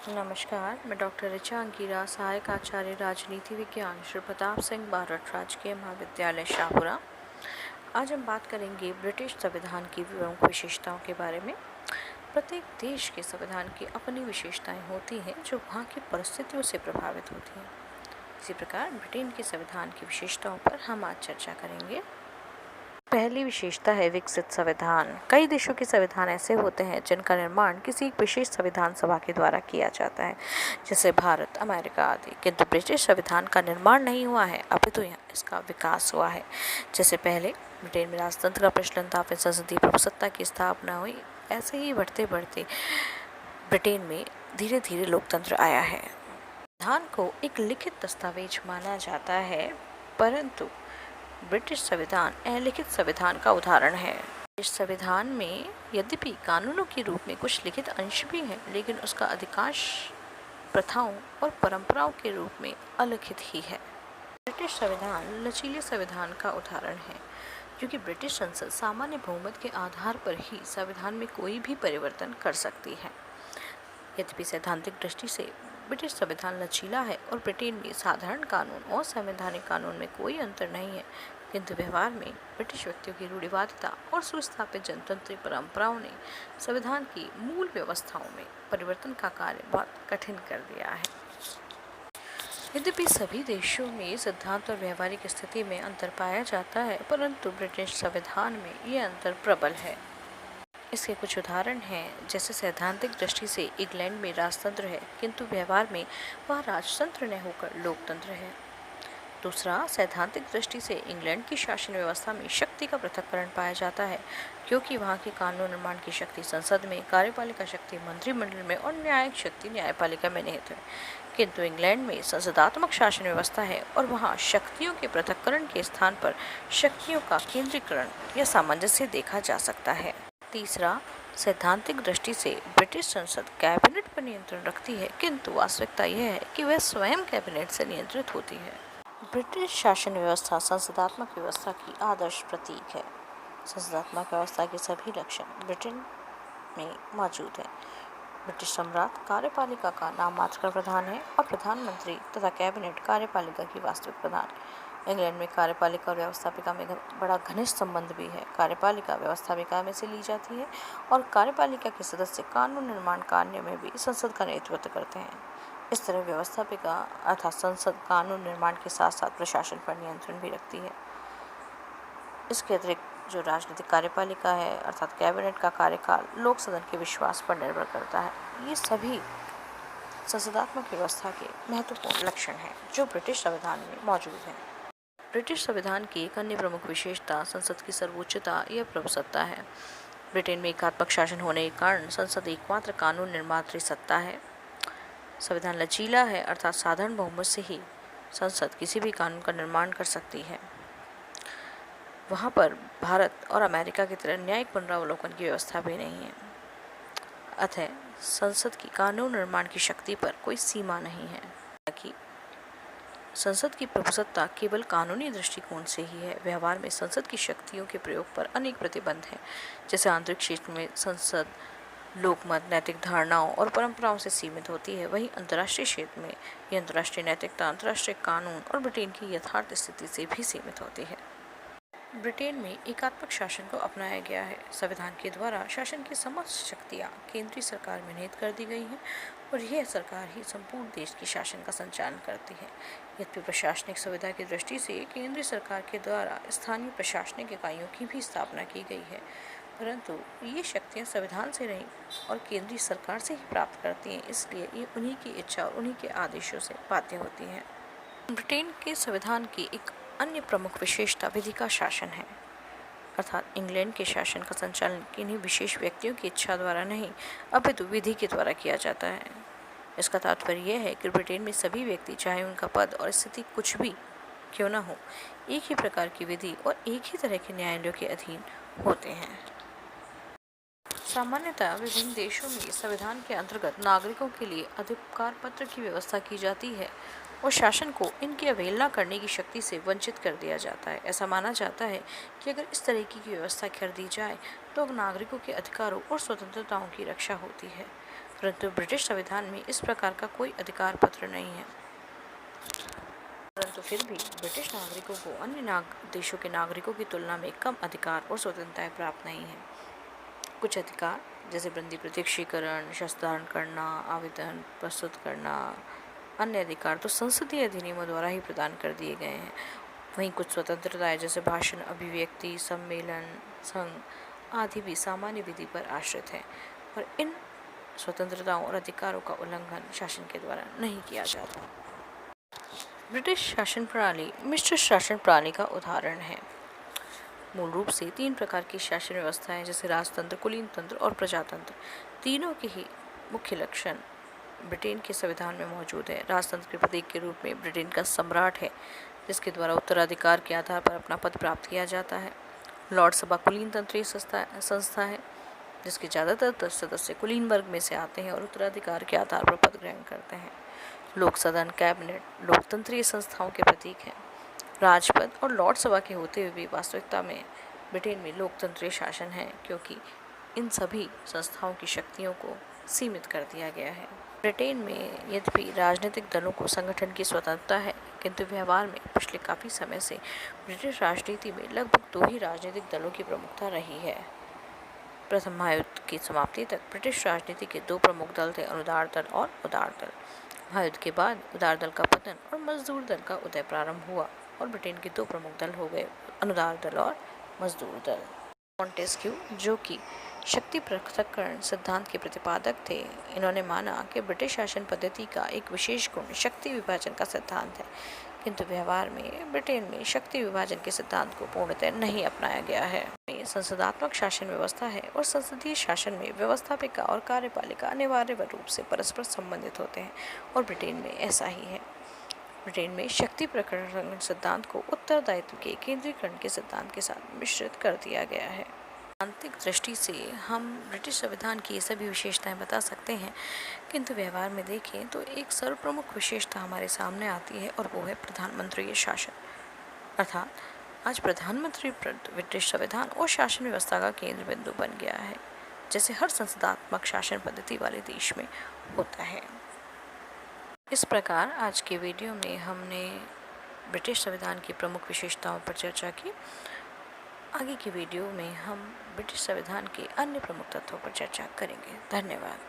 नमस्कार, मैं डॉक्टर ऋचा अंकीरा, सहायक आचार्य राजनीति विज्ञान, श्री प्रताप सिंह बारठ, राजकीय महाविद्यालय शाहपुरा। आज हम बात करेंगे ब्रिटिश संविधान की प्रमुख विशेषताओं के बारे में। प्रत्येक देश के संविधान की अपनी विशेषताएं होती हैं जो वहाँ की परिस्थितियों से प्रभावित होती हैं। इसी प्रकार ब्रिटेन के संविधान की विशेषताओं पर हम आज चर्चा करेंगे। पहली विशेषता है विकसित संविधान। कई देशों के संविधान ऐसे होते हैं जिनका निर्माण किसी एक विशेष संविधान सभा के द्वारा किया जाता है, जैसे भारत, अमेरिका आदि। किंतु ब्रिटिश संविधान का निर्माण नहीं हुआ है, अपितु यहाँ इसका विकास हुआ है। जैसे पहले ब्रिटेन में राजतंत्र का प्रचलन था, फिर संसदीय प्रभुसत्ता की स्थापना हुई। ऐसे ही बढ़ते बढ़ते ब्रिटेन में धीरे धीरे लोकतंत्र आया है। संविधान को एक लिखित दस्तावेज माना जाता है, परंतु ब्रिटिश संविधान अलिखित संविधान का उदाहरण है। इस संविधान में यद्यपि कानूनों के रूप में कुछ लिखित अंश भी हैं, लेकिन उसका अधिकांश प्रथाओं और परंपराओं के रूप में अलिखित ही है। ब्रिटिश संविधान लचीले संविधान का उदाहरण है, क्योंकि ब्रिटिश संसद सामान्य बहुमत के आधार पर ही संविधान में कोई भी परिवर्तन कर सकती है। यद्यपि सैद्धांतिक दृष्टि से ब्रिटिश संविधान लचीला है और ब्रिटेन में साधारण कानून और संवैधानिक कानून में कोई अंतर नहीं है, किंतु व्यवहार में ब्रिटिश व्यक्तियों की रूढ़िवादिता और सुस्थापित जनतंत्री परंपराओं ने संविधान की मूल व्यवस्थाओं में परिवर्तन का कार्य बहुत कठिन कर दिया है। यद्यपि सभी देशों में सिद्धांत और व्यवहारिक स्थिति में अंतर पाया जाता है, परंतु ब्रिटिश संविधान में ये अंतर प्रबल है। इसके कुछ उदाहरण हैं, जैसे सैद्धांतिक दृष्टि से इंग्लैंड में राजतंत्र है, किंतु व्यवहार में वह राजतंत्र न होकर लोकतंत्र है। दूसरा, सैद्धांतिक दृष्टि से इंग्लैंड की शासन व्यवस्था में शक्ति का पृथक्करण पाया जाता है, क्योंकि वहाँ की कानून निर्माण की शक्ति संसद में, कार्यपालिका शक्ति मंत्रिमंडल में और न्यायिक शक्ति न्यायपालिका में निहित है। किंतु इंग्लैंड में संसदात्मक शासन व्यवस्था है और वहाँ शक्तियों के पृथक्करण के स्थान पर शक्तियों का केंद्रीकरण या सामंजस्य देखा जा सकता है। तीसरा, सैद्धांतिक दृष्टि से ब्रिटिश संसद कैबिनेट पर नियंत्रण रखती है, किंतु वास्तविकता यह है कि वह स्वयं कैबिनेट से नियंत्रित होती है। ब्रिटिश शासन व्यवस्था संसदात्मक व्यवस्था की आदर्श प्रतीक है। संसदात्मक व्यवस्था के सभी लक्षण ब्रिटेन में मौजूद हैं। ब्रिटिश सम्राट कार्यपालिका का नाममात्र का प्रधान है और प्रधानमंत्री तथा कैबिनेट कार्यपालिका की वास्तविक प्रधान। इंग्लैंड में कार्यपालिका और व्यवस्थापिका में बड़ा घनिष्ठ संबंध भी है। कार्यपालिका व्यवस्थापिका में से ली जाती है और कार्यपालिका के सदस्य कानून निर्माण कार्य में भी संसद का नेतृत्व करते हैं। इस तरह व्यवस्थापिका अर्थात संसद कानून निर्माण के साथ साथ प्रशासन पर नियंत्रण भी रखती है। इसके अतिरिक्त जो राजनीतिक कार्यपालिका है अर्थात कैबिनेट का कार्यकाल लोक सदन के विश्वास पर निर्भर करता है। ये सभी संसदात्मक व्यवस्था के महत्वपूर्ण लक्षण हैं जो ब्रिटिश संविधान में मौजूद हैं। ब्रिटिश संविधान की एक अन्य प्रमुख विशेषता संसद की सर्वोच्चता या प्रभुसत्ता है। ब्रिटेन में एकात्मक शासन होने के कारण संसद एकमात्र कानून निर्मात्री सत्ता है। संविधान लचीला है अर्थात साधारण बहुमत से ही संसद किसी भी कानून का निर्माण कर सकती है। वहाँ पर भारत और अमेरिका की तरह न्यायिक पुनरावलोकन की व्यवस्था भी नहीं है। अतः संसद की कानून निर्माण की शक्ति पर कोई सीमा नहीं है, ताकि संसद की प्रभुसत्ता केवल कानूनी दृष्टिकोण से ही है। व्यवहार में संसद की शक्तियों के प्रयोग पर अनेक प्रतिबंध हैं, जैसे आंतरिक क्षेत्र में संसद लोकमत, नैतिक धारणाओं और परंपराओं से सीमित होती है, वहीं अंतर्राष्ट्रीय क्षेत्र में ये अंतर्राष्ट्रीय नैतिकता, अंतर्राष्ट्रीय कानून और ब्रिटेन की यथार्थ स्थिति से भी सीमित होती है। ब्रिटेन में एकात्मक शासन को अपनाया गया है। संविधान के द्वारा शासन की समस्त शक्तियाँ केंद्रीय सरकार में निहित कर दी गई हैं और यह सरकार ही संपूर्ण देश की शासन का संचालन करती है। यद्यपि प्रशासनिक सुविधा की दृष्टि से केंद्रीय सरकार के द्वारा स्थानीय प्रशासनिक इकाइयों की भी स्थापना की गई है, परंतु ये शक्तियाँ संविधान से नहीं और केंद्रीय सरकार से ही प्राप्त करती हैं, इसलिए ये उन्हीं की इच्छा और उन्हीं के आदेशों से बाध्य होती हैं। ब्रिटेन के संविधान की एक अन्य प्रमुख विशेषता विधि का शासन है, अर्थात इंग्लैंड के शासन का संचालन किन्हीं विशेष व्यक्तियों की इच्छा द्वारा नहीं, अपितु विधि के द्वारा किया जाता है। इसका तात्पर्य यह है कि ब्रिटेन में सभी व्यक्ति, चाहे उनका पद और स्थिति कुछ भी क्यों न हो, एक ही प्रकार की विधि और एक ही तरह के न्यायालयों के अधीन होते हैं। सामान्यतः विभिन्न देशों में संविधान के अंतर्गत नागरिकों के लिए अधिकार पत्र की व्यवस्था की जाती है और शासन को इनकी अवहेलना करने की शक्ति से वंचित कर दिया जाता है। ऐसा माना जाता है कि अगर इस तरह की व्यवस्था कर दी जाए तो नागरिकों के अधिकारों और स्वतंत्रताओं की रक्षा होती है। परंतु ब्रिटिश संविधान में इस प्रकार का कोई अधिकार पत्र नहीं है। परंतु फिर भी ब्रिटिश नागरिकों को अन्य देशों के नागरिकों की तुलना में कम अधिकार और स्वतंत्रताएं प्राप्त नहीं है। कुछ अधिकार जैसे बंदी प्रत्यक्षीकरण, शस्त्र धारण करना, आवेदन प्रस्तुत करना, अन्य अधिकार तो संसदीय अधिनियमों द्वारा ही प्रदान कर दिए गए हैं। वहीं कुछ स्वतंत्रताएं जैसे भाषण, अभिव्यक्ति, सम्मेलन, संघ आदि भी सामान्य विधि पर आश्रित है और इन स्वतंत्रताओं और अधिकारों का उल्लंघन शासन के द्वारा नहीं किया जाता। ब्रिटिश शासन प्रणाली मिश्र शासन प्रणाली का उदाहरण है। मूल रूप से 3 प्रकार की शासन व्यवस्थाएं जैसे राजतंत्र, कुलीन तंत्र और प्रजातंत्र, तीनों के ही मुख्य लक्षण ब्रिटेन के संविधान में मौजूद है। राजतंत्र के प्रतीक के रूप में ब्रिटेन का सम्राट है, जिसके द्वारा उत्तराधिकार के आधार पर अपना पद प्राप्त किया जाता है। लॉर्ड सभा कुलीन तंत्रीय संस्था है, जिसके ज़्यादातर सदस्य कुलीन वर्ग में से आते हैं और उत्तराधिकार के आधार पर पद ग्रहण करते हैं। लोक सदन, कैबिनेट लोकतंत्रीय संस्थाओं के प्रतीक हैं। राजपद और लॉर्ड सभा के होते हुए भी वास्तविकता में ब्रिटेन में लोकतंत्रीय शासन है, क्योंकि इन सभी संस्थाओं की शक्तियों को सीमित कर दिया गया है। ब्रिटेन में यद्यपि राजनीतिक दलों को संगठन की स्वतंत्रता है, किंतु व्यवहार में पिछले काफ़ी समय से ब्रिटिश राजनीति में लगभग 2 ही राजनीतिक दलों की प्रमुखता रही है। प्रथम महायुद्ध की समाप्ति तक ब्रिटिश राजनीति के 2 प्रमुख दल थे, अनुदार दल और उदार दल। महायुद्ध के बाद उदार दल का पतन और मजदूर दल का उदय प्रारंभ हुआ और ब्रिटेन के 2 प्रमुख दल हो गए, अनुदार दल और मजदूर दल। मॉन्टेस्क्यू, जो कि शक्ति पृथक्करण सिद्धांत के प्रतिपादक थे, इन्होंने माना कि ब्रिटिश शासन पद्धति का एक विशेष गुण शक्ति विभाजन का सिद्धांत है, किंतु व्यवहार में ब्रिटेन में शक्ति विभाजन के सिद्धांत को पूर्णतः नहीं अपनाया गया है। संसदात्मक शासन व्यवस्था है और संसदीय शासन में व्यवस्थापिका और कार्यपालिका अनिवार्य रूप से परस्पर संबंधित होते हैं और ब्रिटेन में ऐसा ही है। ब्रिटेन में शक्ति प्रकरण सिद्धांत को उत्तरदायित्व के केंद्रीकरण के सिद्धांत के साथ मिश्रित कर दिया गया है। आंतरिक दृष्टि से हम ब्रिटिश संविधान की ये सभी विशेषताएं बता सकते हैं, किंतु व्यवहार में देखें तो एक सर्वप्रमुख विशेषता हमारे सामने आती है और वो है प्रधानमंत्रीय शासन। अर्थात आज प्रधानमंत्री पद ब्रिटिश संविधान और शासन व्यवस्था का केंद्र बिंदु बन गया है, जैसे हर संसदात्मक शासन पद्धति वाले देश में होता है। इस प्रकार आज के वीडियो में हमने ब्रिटिश संविधान की प्रमुख विशेषताओं पर चर्चा की। आगे की वीडियो में हम ब्रिटिश संविधान के अन्य प्रमुख तत्वों पर चर्चा करेंगे। धन्यवाद।